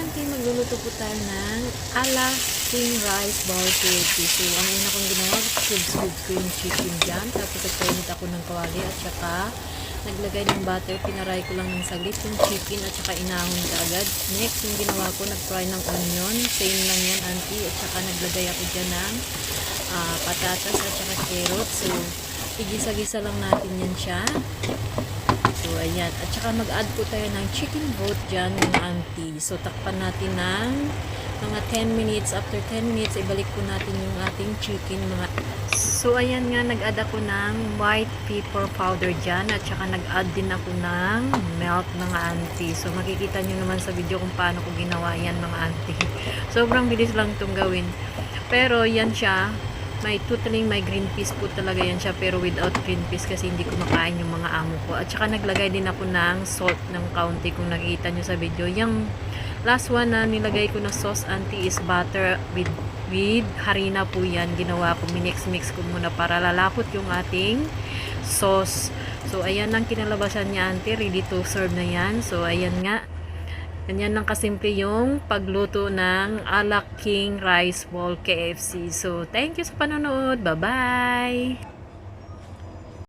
auntie, magluluto po tayo ng ala king rice bowl KFC. So, ang una kong ginawa, cubes ko yung chicken dyan. Tapos, nagpainit ako ng kawali at saka naglagay ng butter. Pinaray ko lang ng saglit yung chicken at saka inahon ka agad. Next, yung ginawa ko, nag-fry ng onion. Same lang yan, auntie. At saka naglagay ako dyan ng patatas at saka carrot. So, igisa-gisa lang natin yan siya. So, ayan. At saka mag-add po tayo ng chicken broth dyan, mga auntie. So, takpan natin ng mga 10 minutes. After 10 minutes, ibalik po natin yung ating chicken, mga. So, ayan nga, nag-add ako ng white pepper powder dyan. At saka nag-add din ako ng milk, mga auntie. So, makikita nyo naman sa video kung paano ko ginawa yan, mga auntie. Sobrang bilis lang itong gawin. Pero, yan siya. May green peas po talaga yan siya, pero without green peas kasi hindi ko makain yung mga amo ko. At saka naglagay din ako ng salt ng kaunti kung nakikita nyo sa video. Yung last one na nilagay ko na sauce, auntie, is butter with harina po yan. Ginawa ko, minix-mix ko muna para lalapot yung ating sauce. So, ayan ang kinalabasan niya, auntie. Ready to serve na yan. So, ayan nga. Ganyan lang kasimple yung pagluto ng ala king rice bowl KFC. So, thank you sa panonood. Bye-bye!